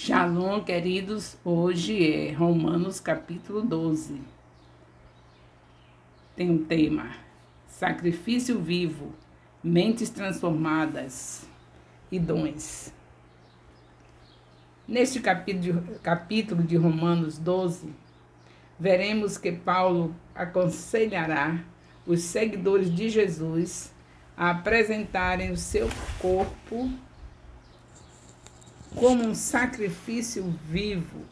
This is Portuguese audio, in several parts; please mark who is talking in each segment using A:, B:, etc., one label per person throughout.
A: Shalom, queridos. Hoje é Romanos capítulo 12. Tem um tema: sacrifício vivo, mentes transformadas e dons. Neste capítulo de Romanos 12, veremos que Paulo aconselhará os seguidores de Jesus a apresentarem o seu corpo como um sacrifício vivo.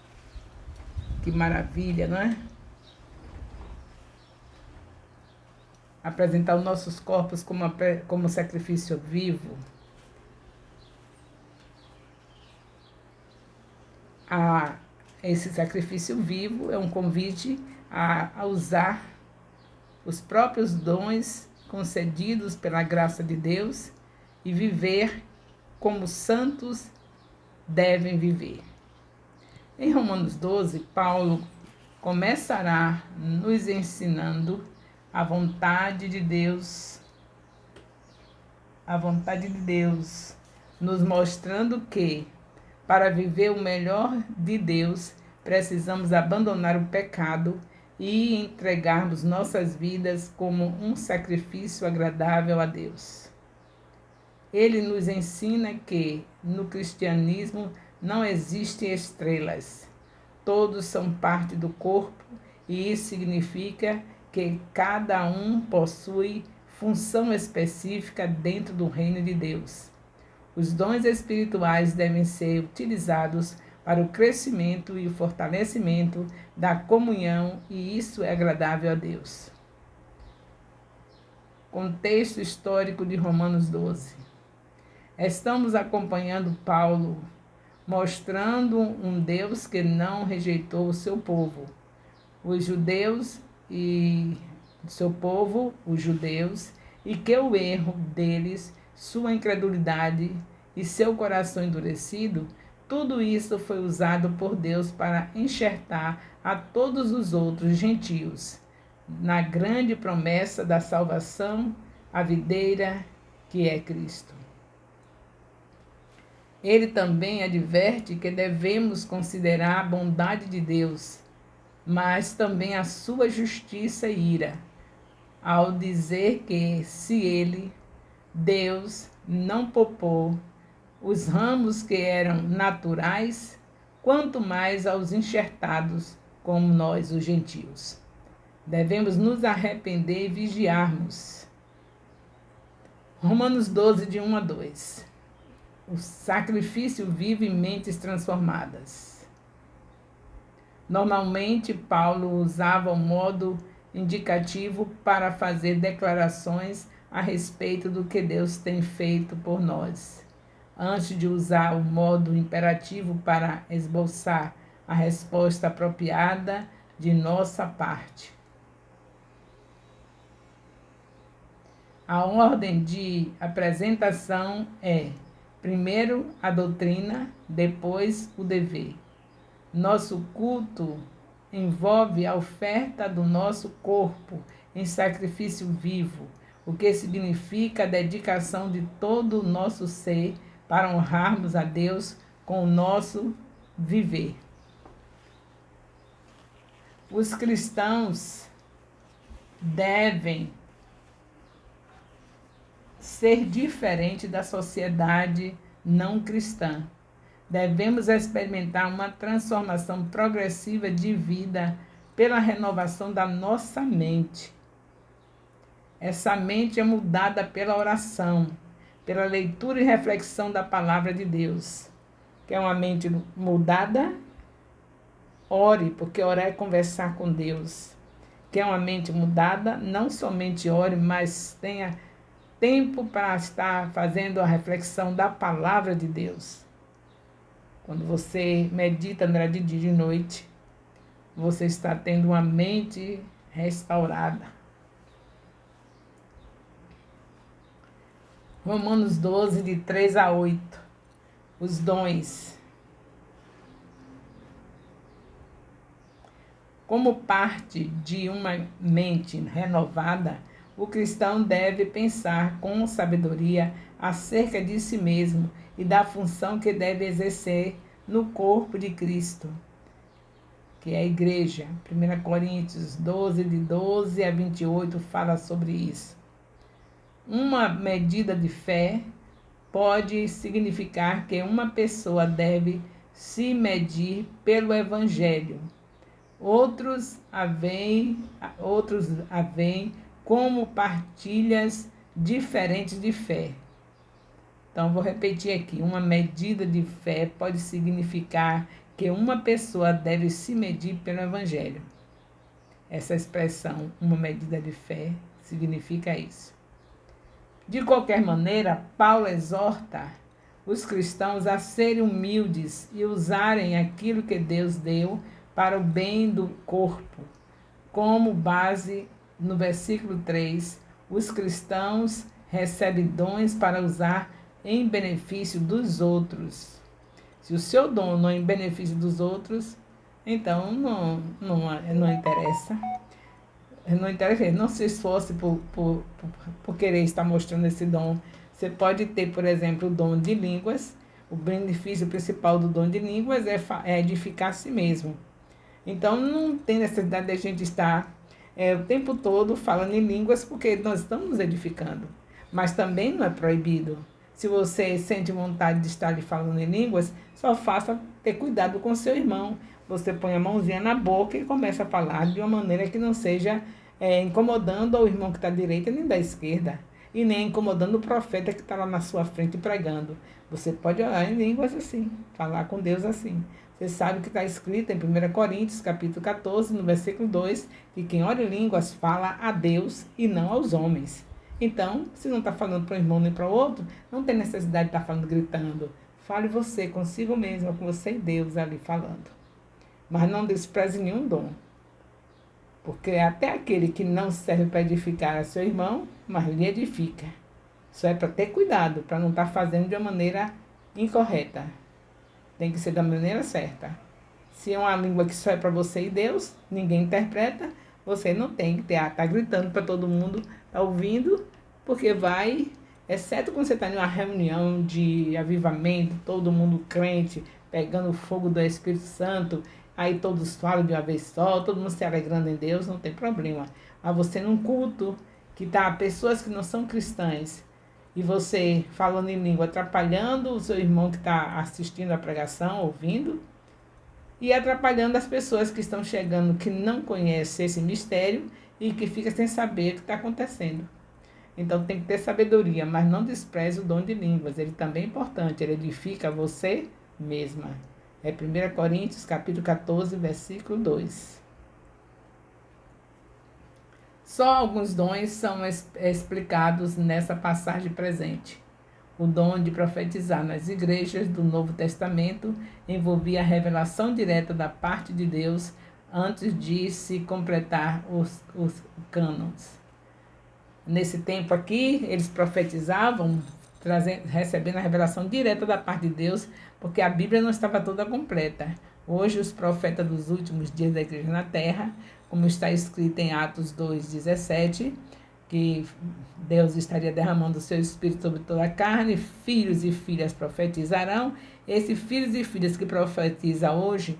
A: Que maravilha, não é? Apresentar os nossos corpos como sacrifício vivo. Esse sacrifício vivo é um convite a usar os próprios dons concedidos pela graça de Deus e viver como santos devem viver. Em Romanos 12, Paulo começará nos ensinando a vontade de Deus, nos mostrando que, para viver o melhor de Deus, precisamos abandonar o pecado e entregarmos nossas vidas como um sacrifício agradável a Deus. Ele nos ensina que, no cristianismo, não existem estrelas. Todos são parte do corpo e isso significa que cada um possui função específica dentro do reino de Deus. Os dons espirituais devem ser utilizados para o crescimento e o fortalecimento da comunhão e isso é agradável a Deus. Contexto histórico de Romanos 12. Estamos acompanhando Paulo, mostrando um Deus que não rejeitou o seu povo, os judeus e seu povo, os judeus, e que o erro deles, sua incredulidade e seu coração endurecido, tudo isso foi usado por Deus para enxertar a todos os outros gentios na grande promessa da salvação, a videira que é Cristo. Ele também adverte que devemos considerar a bondade de Deus, mas também a sua justiça e ira, ao dizer que se ele, Deus, não poupou os ramos que eram naturais, quanto mais aos enxertados, como nós, os gentios. Devemos nos arrepender e vigiarmos. Romanos 12, de 1 a 2. O sacrifício vivo em mentes transformadas. Normalmente, Paulo usava o modo indicativo para fazer declarações a respeito do que Deus tem feito por nós, antes de usar o modo imperativo para esboçar a resposta apropriada de nossa parte. A ordem de apresentação é: primeiro a doutrina, depois o dever. Nosso culto envolve a oferta do nosso corpo em sacrifício vivo, o que significa a dedicação de todo o nosso ser para honrarmos a Deus com o nosso viver. Os cristãos devem ser diferente da sociedade não cristã. Devemos experimentar uma transformação progressiva de vida pela renovação da nossa mente. Essa mente é mudada pela oração, pela leitura e reflexão da palavra de Deus. Quer uma mente mudada? Ore, porque orar é conversar com Deus. Quer uma mente mudada? Não somente ore, mas tenha tempo para estar fazendo a reflexão da palavra de Deus. Quando você medita nela de dia e de noite, você está tendo uma mente restaurada. Romanos 12, de 3 a 8. Os dons. Como parte de uma mente renovada, o cristão deve pensar com sabedoria acerca de si mesmo e da função que deve exercer no corpo de Cristo, que é a igreja. 1 Coríntios 12, de 12 a 28, fala sobre isso. Uma medida de fé pode significar que uma pessoa deve se medir pelo Evangelho. Outros a veem como partilhas diferentes de fé. Então, vou repetir aqui. Uma medida de fé pode significar que uma pessoa deve se medir pelo Evangelho. Essa expressão, uma medida de fé, significa isso. De qualquer maneira, Paulo exorta os cristãos a serem humildes e usarem aquilo que Deus deu para o bem do corpo. Como base, no versículo 3, os cristãos recebem dons para usar em benefício dos outros. Se o seu dom não é em benefício dos outros, então não interessa. Não interessa, não se esforce por querer estar mostrando esse dom. Você pode ter, por exemplo, o dom de línguas. O benefício principal do dom de línguas é edificar a si mesmo. Então, não tem necessidade de a gente estar o tempo todo falando em línguas, porque nós estamos nos edificando. Mas também não é proibido. Se você sente vontade de estar falando em línguas, só faça ter cuidado com seu irmão. Você põe a mãozinha na boca e começa a falar de uma maneira que não seja incomodando o irmão que está à direita nem da esquerda. E nem incomodando o profeta que está lá na sua frente pregando. Você pode orar em línguas assim, falar com Deus assim. Você sabe que está escrito em 1 Coríntios, capítulo 14, no versículo 2, que quem ora em línguas fala a Deus e não aos homens. Então, se não está falando para um irmão nem para o outro, não tem necessidade de estar falando, gritando. Fale você consigo mesmo, com você e Deus ali falando. Mas não despreze nenhum dom. Porque até aquele que não serve para edificar a seu irmão, mas lhe edifica. Só é para ter cuidado, para não estar fazendo de uma maneira incorreta. Tem que ser da maneira certa. Se é uma língua que só é para você e Deus, ninguém interpreta, você não tem que estar gritando para todo mundo, tá ouvindo, porque vai, exceto quando você está em uma reunião de avivamento, todo mundo crente, pegando o fogo do Espírito Santo, aí todos falam de uma vez só, todo mundo se alegrando em Deus, não tem problema. Mas você num culto que tá pessoas que não são cristãs, e você falando em língua, atrapalhando o seu irmão que está assistindo a pregação, ouvindo, e atrapalhando as pessoas que estão chegando, que não conhecem esse mistério e que ficam sem saber o que está acontecendo. Então tem que ter sabedoria, mas não despreze o dom de línguas, ele também é importante, ele edifica você mesma. É 1 Coríntios, capítulo 14, versículo 2. Só alguns dons são explicados nessa passagem presente. O dom de profetizar nas igrejas do Novo Testamento envolvia a revelação direta da parte de Deus antes de se completar os cânons. Nesse tempo aqui, eles profetizavam, recebendo a revelação direta da parte de Deus, porque a Bíblia não estava toda completa. Hoje, os profetas dos últimos dias da igreja na terra, como está escrito em Atos 2,17, que Deus estaria derramando o seu Espírito sobre toda a carne, filhos e filhas profetizarão. Esses filhos e filhas que profetizam hoje,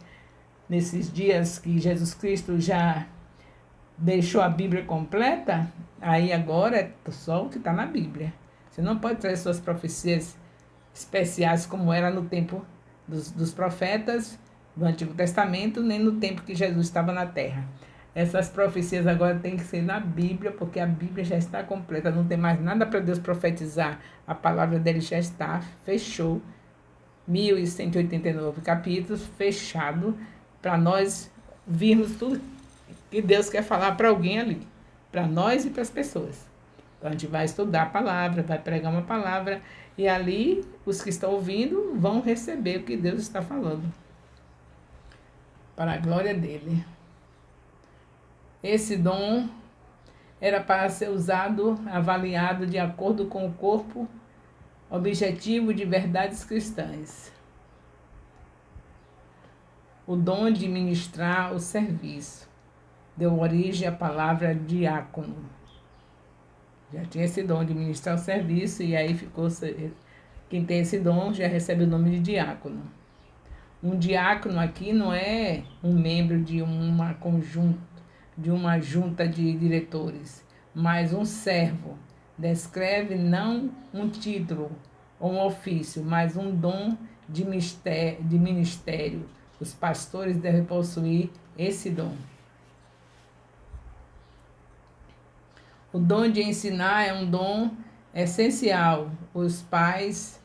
A: nesses dias que Jesus Cristo já deixou a Bíblia completa, aí agora é só o que está na Bíblia. Você não pode trazer suas profecias especiais como era no tempo dos profetas do Antigo Testamento, nem no tempo que Jesus estava na terra. Essas profecias agora têm que ser na Bíblia, porque a Bíblia já está completa, não tem mais nada para Deus profetizar. A palavra dele já está, fechou. 1189 capítulos, fechado, para nós virmos tudo que Deus quer falar para alguém ali, para nós e para as pessoas. Então a gente vai estudar a palavra, vai pregar uma palavra, e ali os que estão ouvindo vão receber o que Deus está falando, para a glória dele. Esse dom era para ser usado, avaliado de acordo com o corpo objetivo de verdades cristãs. O dom de ministrar o serviço deu origem à palavra diácono. Já tinha esse dom de ministrar o serviço, e aí ficou. Quem tem esse dom já recebe o nome de diácono. Um diácono aqui não é um membro de uma junta de diretores, mas um servo. Descreve não um título ou um ofício, mas um dom de ministério. Os pastores devem possuir esse dom. O dom de ensinar é um dom essencial. Os pais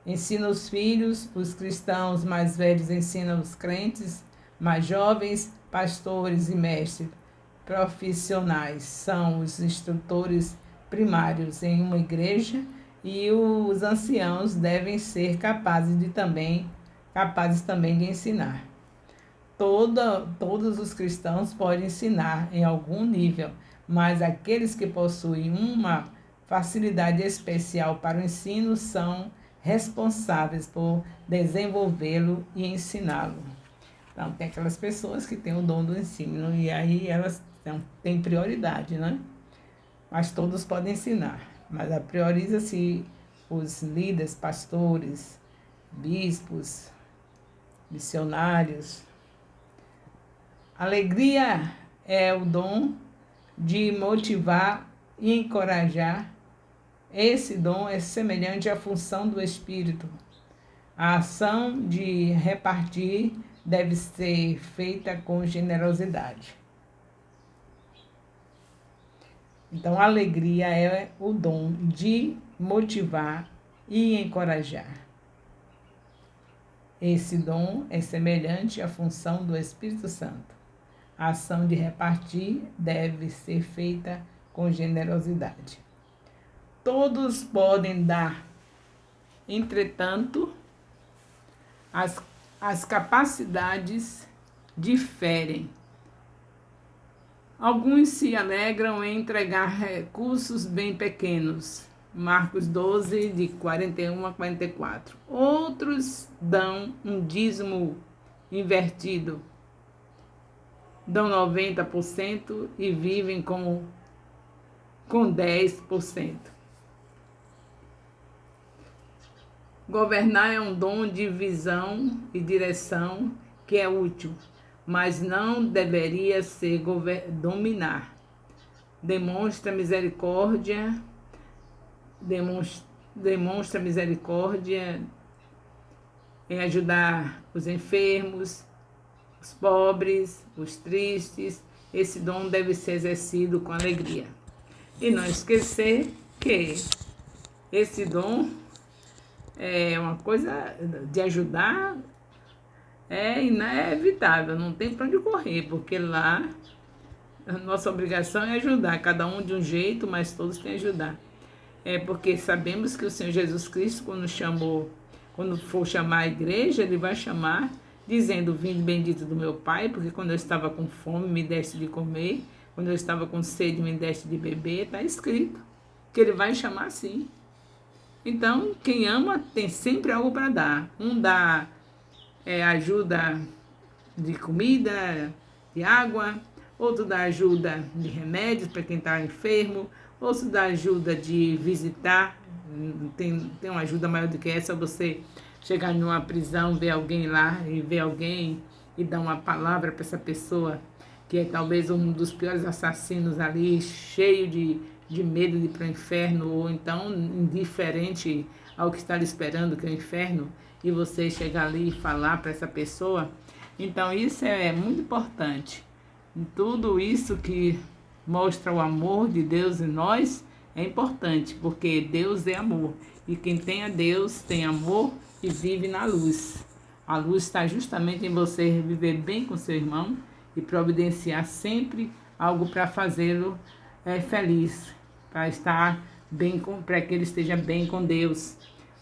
A: ensinam os filhos, os cristãos mais velhos ensinam os crentes mais jovens, pastores e mestres profissionais são os instrutores primários em uma igreja e os anciãos devem ser capazes também de ensinar. Todos os cristãos podem ensinar em algum nível, mas aqueles que possuem uma facilidade especial para o ensino são responsáveis por desenvolvê-lo e ensiná-lo. Então, tem aquelas pessoas que têm o dom do ensino e aí elas têm prioridade, né? Mas todos podem ensinar, mas prioriza-se os líderes, pastores, bispos, missionários. Alegria é o dom de motivar e encorajar. Esse dom é semelhante à função do Espírito. A ação de repartir deve ser feita com generosidade. Então, a alegria é o dom de motivar e encorajar. Esse dom é semelhante à função do Espírito Santo. A ação de repartir deve ser feita com generosidade. Todos podem dar, entretanto, as capacidades diferem. Alguns se alegram em entregar recursos bem pequenos. Marcos 12, de 41 a 44. Outros dão um dízimo invertido. Dão 90% e vivem com 10%. Governar é um dom de visão e direção que é útil, mas não deveria ser dominar. Demonstra misericórdia em ajudar os enfermos, os pobres, os tristes. Esse dom deve ser exercido com alegria. E não esquecer que esse dom é uma coisa de ajudar, é inevitável, não tem para onde correr, porque lá a nossa obrigação é ajudar, cada um de um jeito, mas todos têm que ajudar. É porque sabemos que o Senhor Jesus Cristo, quando for chamar a igreja, Ele vai chamar dizendo: vinde bendito do meu Pai, porque quando eu estava com fome, me deste de comer, quando eu estava com sede, me deste de beber. Está escrito que Ele vai chamar assim. Então, quem ama tem sempre algo para dar. Um dá ajuda de comida, de água, outro dá ajuda de remédios para quem está enfermo, outro dá ajuda de visitar. Tem uma ajuda maior do que essa, você chegar numa prisão, ver alguém lá e ver alguém e dar uma palavra para essa pessoa que é talvez um dos piores assassinos ali, cheio de medo de ir para o inferno, ou então indiferente ao que está lhe esperando, que é o inferno, e você chegar ali e falar para essa pessoa. Então isso é muito importante. Tudo isso que mostra o amor de Deus em nós é importante, porque Deus é amor. E quem tem a Deus tem amor e vive na luz. A luz está justamente em você viver bem com seu irmão e providenciar sempre algo para fazê-lo feliz, para estar bem, para que ele esteja bem com Deus.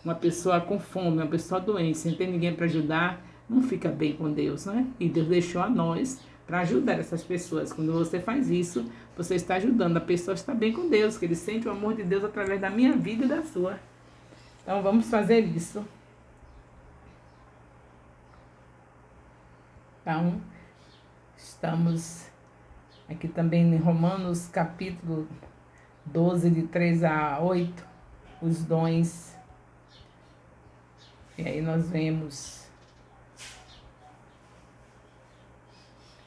A: Uma pessoa com fome, uma pessoa doente, sem ter ninguém para ajudar, não fica bem com Deus, né? E Deus deixou a nós para ajudar essas pessoas. Quando você faz isso, você está ajudando a pessoa a estar bem com Deus, que ele sente o amor de Deus através da minha vida e da sua. Então vamos fazer isso. Então, estamos aqui também em Romanos capítulo 12, de 3 a 8, os dons. E aí nós vemos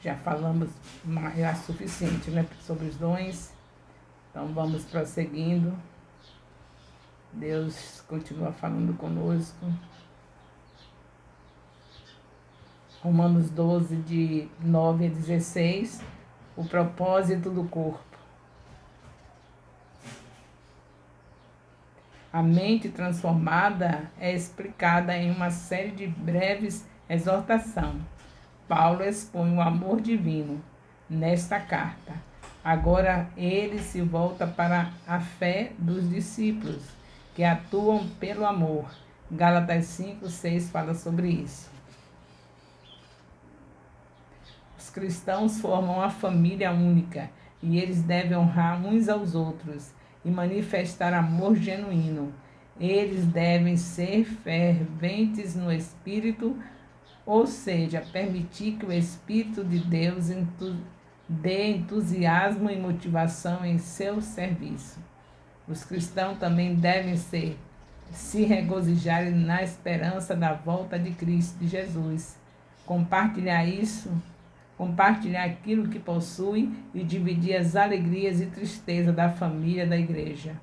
A: Já falamos mais suficiente, né, sobre os dons. Então vamos prosseguindo. Deus continua falando conosco. Romanos 12, de 9 a 16, o propósito do corpo. A mente transformada é explicada em uma série de breves exortações. Paulo expõe o amor divino nesta carta. Agora ele se volta para a fé dos discípulos, que atuam pelo amor. Gálatas 5, 6 fala sobre isso. Os cristãos formam uma família única e eles devem honrar uns aos outros e manifestar amor genuíno. Eles devem ser ferventes no espírito, ou seja, permitir que o Espírito de Deus dê entusiasmo e motivação em seu serviço. Os cristãos também devem se regozijar na esperança da volta de Cristo, de Jesus. Compartilhar aquilo que possui e dividir as alegrias e tristezas da família da igreja.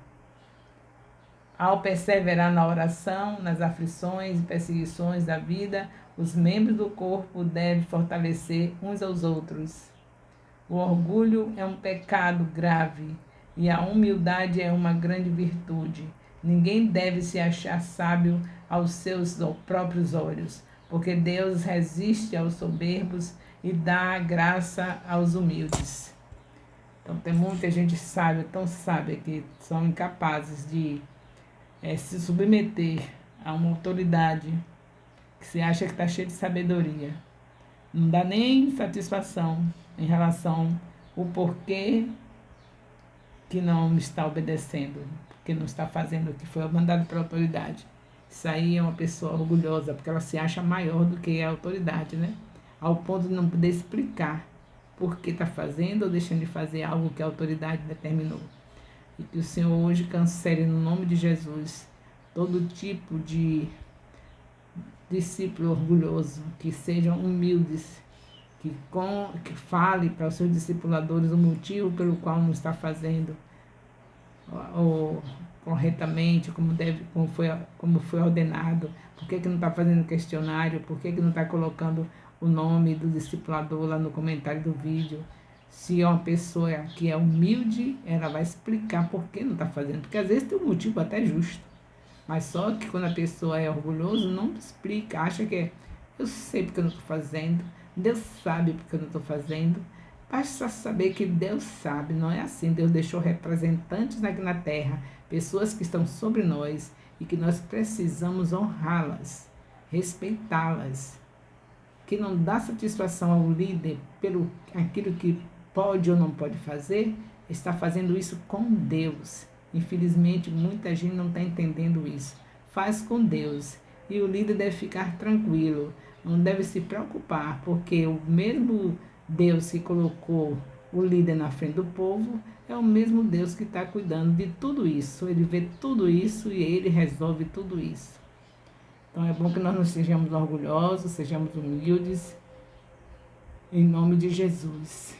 A: Ao perseverar na oração, nas aflições e perseguições da vida, os membros do corpo devem fortalecer uns aos outros. O orgulho é um pecado grave e a humildade é uma grande virtude. Ninguém deve se achar sábio aos seus próprios olhos, porque Deus resiste aos soberbos e dá graça aos humildes. Então tem muita gente sábia, tão sábia, que são incapazes de se submeter a uma autoridade que se acha que está cheia de sabedoria. Não dá nem satisfação em relação ao porquê que não está obedecendo, porque não está fazendo o que foi mandado pela autoridade. Isso aí é uma pessoa orgulhosa, porque ela se acha maior do que a autoridade, né? Ao ponto de não poder explicar por que está fazendo ou deixando de fazer algo que a autoridade determinou. E que o Senhor hoje cancele, no nome de Jesus, todo tipo de discípulo orgulhoso, que sejam humildes, que fale para os seus discipuladores o motivo pelo qual não está fazendo ou corretamente, como foi ordenado, por que não está fazendo questionário, por que não está colocando o nome do discipulador lá no comentário do vídeo. Se é uma pessoa que é humilde, ela vai explicar por que não está fazendo, porque às vezes tem um motivo até justo, mas só que quando a pessoa é orgulhosa, não explica, acha que eu sei porque eu não estou fazendo, Deus sabe porque eu não estou fazendo. Basta saber que Deus sabe, não é assim. Deus deixou representantes aqui na terra, pessoas que estão sobre nós e que nós precisamos honrá-las, respeitá-las. Que não dá satisfação ao líder pelo aquilo que pode ou não pode fazer, está fazendo isso com Deus. Infelizmente, muita gente não está entendendo isso. Faz com Deus e o líder deve ficar tranquilo, não deve se preocupar, porque o mesmo Deus que colocou o líder na frente do povo é o mesmo Deus que está cuidando de tudo isso. Ele vê tudo isso e ele resolve tudo isso. Então é bom que nós não sejamos orgulhosos, sejamos humildes, em nome de Jesus.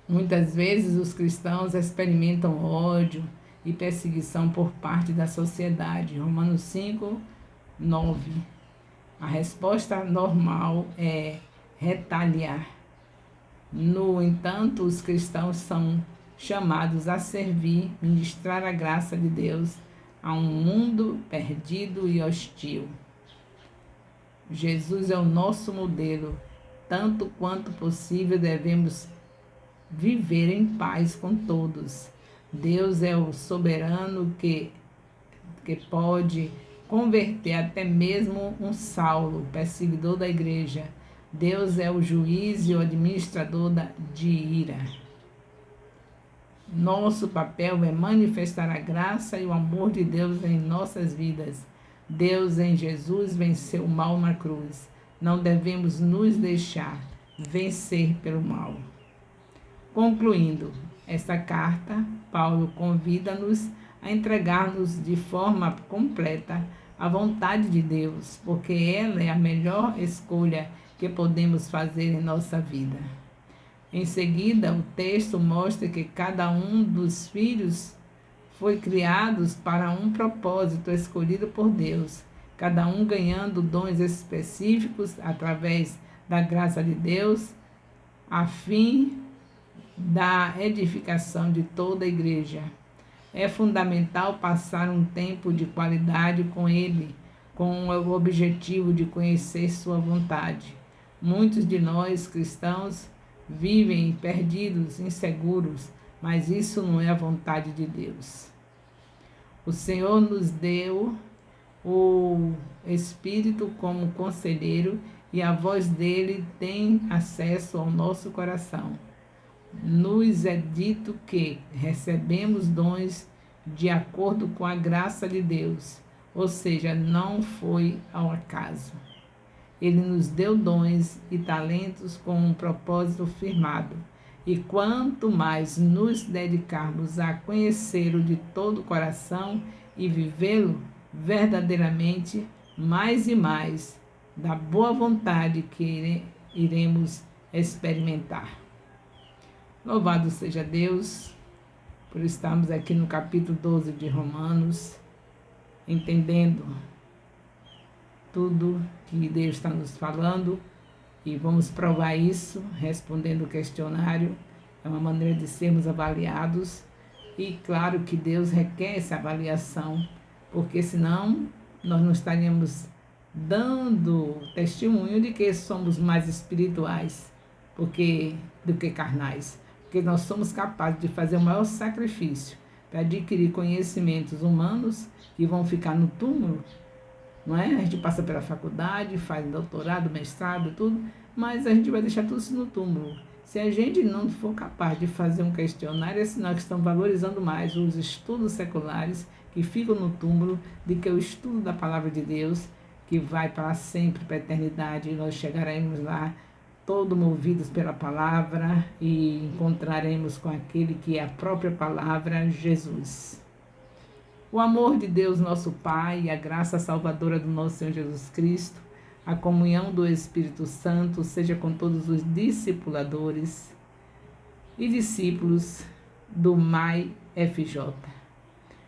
A: Muitas vezes os cristãos experimentam ódio e perseguição por parte da sociedade. Romanos 5, 9. A resposta normal é retaliar. No entanto, os cristãos são chamados a servir, ministrar a graça de Deus a um mundo perdido e hostil. Jesus é o nosso modelo. Tanto quanto possível, devemos viver em paz com todos. Deus é o soberano que pode converter até mesmo um Saulo, perseguidor da igreja. Deus é o juiz e o administrador de ira. Nosso papel é manifestar a graça e o amor de Deus em nossas vidas. Deus em Jesus venceu o mal na cruz. Não devemos nos deixar vencer pelo mal. Concluindo esta carta, Paulo convida-nos a entregar-nos de forma completa à vontade de Deus, porque ela é a melhor escolha que podemos fazer em nossa vida. Em seguida, o texto mostra que cada um dos filhos foi criado para um propósito escolhido por Deus, cada um ganhando dons específicos através da graça de Deus, a fim da edificação de toda a igreja. É fundamental passar um tempo de qualidade com Ele, com o objetivo de conhecer sua vontade. Muitos de nós, cristãos, vivem perdidos, inseguros, mas isso não é a vontade de Deus. O Senhor nos deu o Espírito como conselheiro e a voz dele tem acesso ao nosso coração. Nos é dito que recebemos dons de acordo com a graça de Deus, ou seja, não foi ao acaso. Ele nos deu dons e talentos com um propósito firmado, e quanto mais nos dedicarmos a conhecê-lo de todo o coração e vivê-lo verdadeiramente, mais e mais da boa vontade que iremos experimentar. Louvado seja Deus por estarmos aqui no capítulo 12 de Romanos, entendendo tudo que Deus está nos falando, e vamos provar isso respondendo o questionário. É uma maneira de sermos avaliados, e claro que Deus requer essa avaliação, porque senão nós não estaríamos dando testemunho de que somos mais espirituais do que carnais. Porque nós somos capazes de fazer o maior sacrifício para adquirir conhecimentos humanos que vão ficar no túmulo, não é? A gente passa pela faculdade, faz doutorado, mestrado, tudo, mas a gente vai deixar tudo isso no túmulo. Se a gente não for capaz de fazer um questionário, é sinal que estão valorizando mais os estudos seculares que ficam no túmulo do que o estudo da palavra de Deus, que vai para sempre, para a eternidade, e nós chegaremos lá todos movidos pela palavra e encontraremos com aquele que é a própria palavra, Jesus. O amor de Deus, nosso Pai, e a graça salvadora do nosso Senhor Jesus Cristo, a comunhão do Espírito Santo, seja com todos os discipuladores e discípulos do MAI FJ,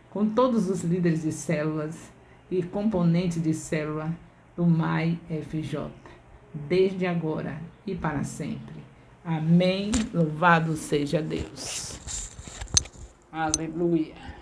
A: com todos os líderes de células e componentes de célula do MAI FJ, desde agora e para sempre. Amém. Louvado seja Deus. Aleluia.